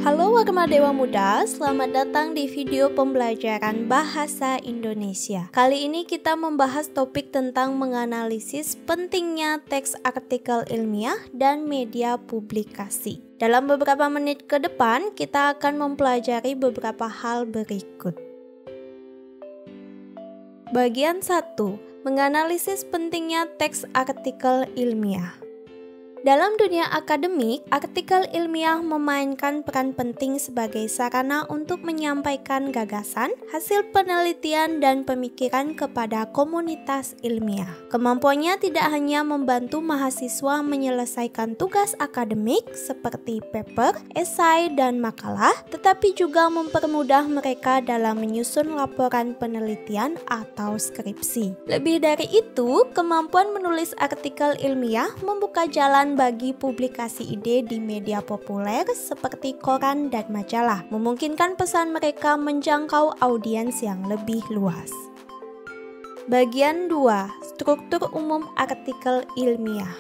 Halo Warma Dewa Muda, selamat datang di video pembelajaran Bahasa Indonesia. Kali ini kita membahas topik tentang menganalisis pentingnya teks artikel ilmiah dan media publikasi. Dalam beberapa menit ke depan, kita akan mempelajari beberapa hal berikut. Bagian 1. Menganalisis pentingnya teks artikel ilmiah. Dalam dunia akademik, artikel ilmiah memainkan peran penting sebagai sarana untuk menyampaikan gagasan, hasil penelitian, dan pemikiran kepada komunitas ilmiah. Kemampuannya tidak hanya membantu mahasiswa menyelesaikan tugas akademik seperti paper, esai, dan makalah, tetapi juga mempermudah mereka dalam menyusun laporan penelitian atau skripsi. Lebih dari itu, kemampuan menulis artikel ilmiah membuka jalan bagi publikasi ide di media populer seperti koran dan majalah, memungkinkan pesan mereka menjangkau audiens yang lebih luas. Bagian 2. Struktur umum artikel ilmiah.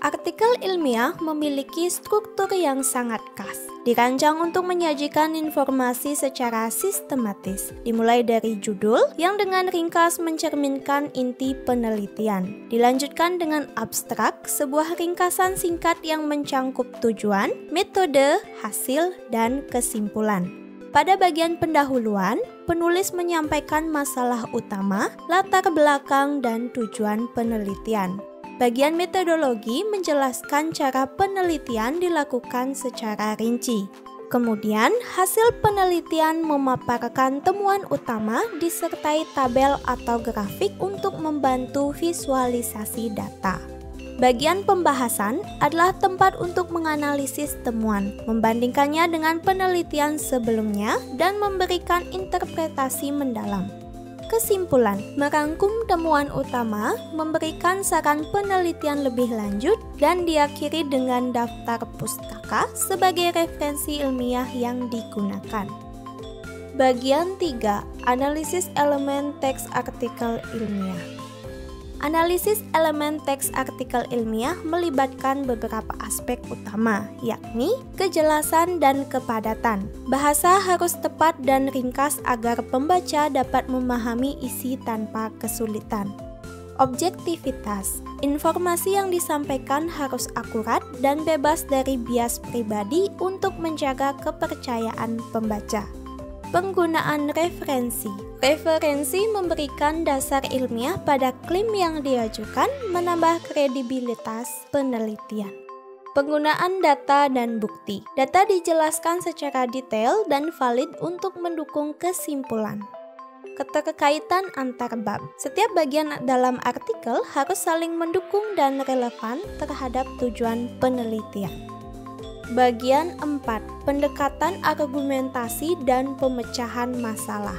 Artikel ilmiah memiliki struktur yang sangat khas, dirancang untuk menyajikan informasi secara sistematis, dimulai dari judul yang dengan ringkas mencerminkan inti penelitian, dilanjutkan dengan abstrak, sebuah ringkasan singkat yang mencangkup tujuan, metode, hasil, dan kesimpulan. Pada bagian pendahuluan, penulis menyampaikan masalah utama, latar belakang, dan tujuan penelitian. Bagian metodologi menjelaskan cara penelitian dilakukan secara rinci. Kemudian, hasil penelitian memaparkan temuan utama disertai tabel atau grafik untuk membantu visualisasi data. Bagian pembahasan adalah tempat untuk menganalisis temuan, membandingkannya dengan penelitian sebelumnya, dan memberikan interpretasi mendalam. Kesimpulan, merangkum temuan utama, memberikan saran penelitian lebih lanjut, dan diakhiri dengan daftar pustaka sebagai referensi ilmiah yang digunakan. Bagian 3. Analisis elemen teks artikel ilmiah. Analisis elemen teks artikel ilmiah melibatkan beberapa aspek utama, yakni kejelasan dan kepadatan. Bahasa harus tepat dan ringkas agar pembaca dapat memahami isi tanpa kesulitan. Objektivitas. Informasi yang disampaikan harus akurat dan bebas dari bias pribadi untuk menjaga kepercayaan pembaca. Penggunaan referensi. Referensi memberikan dasar ilmiah pada klaim yang diajukan, menambah kredibilitas penelitian. Penggunaan data dan bukti. Data dijelaskan secara detail dan valid untuk mendukung kesimpulan. Keterkaitan antar bab. Setiap bagian dalam artikel harus saling mendukung dan relevan terhadap tujuan penelitian. Bagian 4. Pendekatan argumentasi dan pemecahan masalah.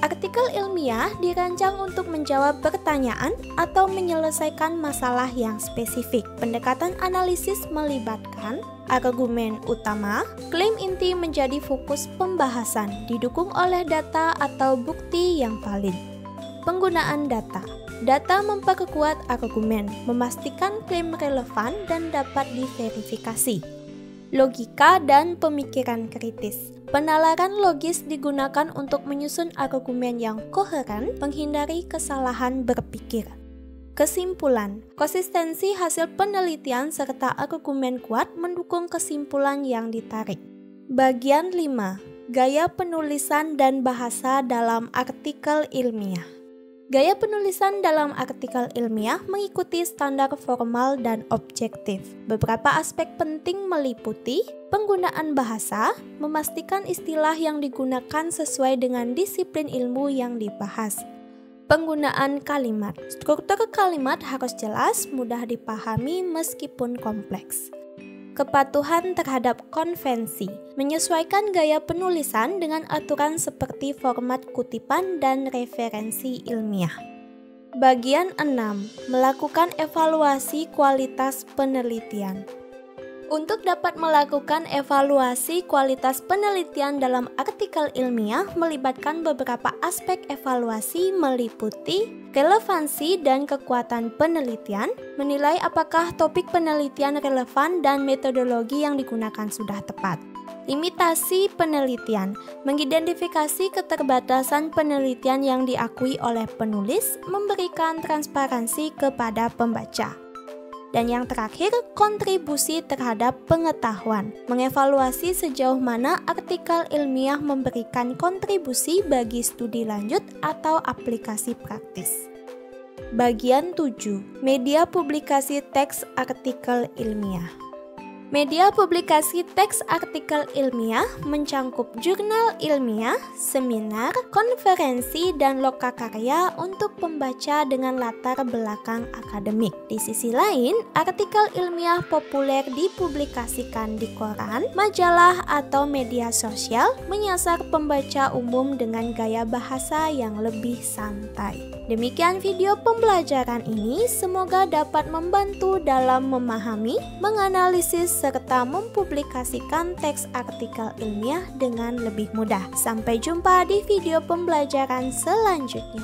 Artikel ilmiah dirancang untuk menjawab pertanyaan atau menyelesaikan masalah yang spesifik. Pendekatan analisis melibatkan argumen utama, klaim inti menjadi fokus pembahasan, didukung oleh data atau bukti yang valid. Penggunaan data. Data memperkuat argumen, memastikan klaim relevan dan dapat diverifikasi. Logika dan pemikiran kritis. Penalaran logis digunakan untuk menyusun argumen yang koheren, menghindari kesalahan berpikir. Kesimpulan. Konsistensi hasil penelitian serta argumen kuat mendukung kesimpulan yang ditarik. Bagian 5. Gaya penulisan dan bahasa dalam artikel ilmiah. Gaya penulisan dalam artikel ilmiah mengikuti standar formal dan objektif. Beberapa aspek penting meliputi penggunaan bahasa, memastikan istilah yang digunakan sesuai dengan disiplin ilmu yang dibahas. Penggunaan kalimat. Struktur kalimat harus jelas, mudah dipahami meskipun kompleks. Kepatuhan terhadap konvensi, menyesuaikan gaya penulisan dengan aturan seperti format kutipan dan referensi ilmiah. Bagian 6. Melakukan evaluasi kualitas penelitian. Untuk dapat melakukan evaluasi kualitas penelitian dalam artikel ilmiah melibatkan beberapa aspek evaluasi meliputi relevansi dan kekuatan penelitian, menilai apakah topik penelitian relevan dan metodologi yang digunakan sudah tepat. Limitasi penelitian, mengidentifikasi keterbatasan penelitian yang diakui oleh penulis, memberikan transparansi kepada pembaca. Dan yang terakhir, kontribusi terhadap pengetahuan, mengevaluasi sejauh mana artikel ilmiah memberikan kontribusi bagi studi lanjut atau aplikasi praktis. Bagian 7. Media publikasi teks artikel ilmiah. Media publikasi teks artikel ilmiah mencangkup jurnal ilmiah, seminar, konferensi, dan lokakarya untuk pembaca dengan latar belakang akademik. Di sisi lain, artikel ilmiah populer dipublikasikan di koran, majalah, atau media sosial, menyasar pembaca umum dengan gaya bahasa yang lebih santai. Demikian video pembelajaran ini, semoga dapat membantu dalam memahami, menganalisis, serta mempublikasikan teks artikel ilmiah dengan lebih mudah. Sampai jumpa di video pembelajaran selanjutnya.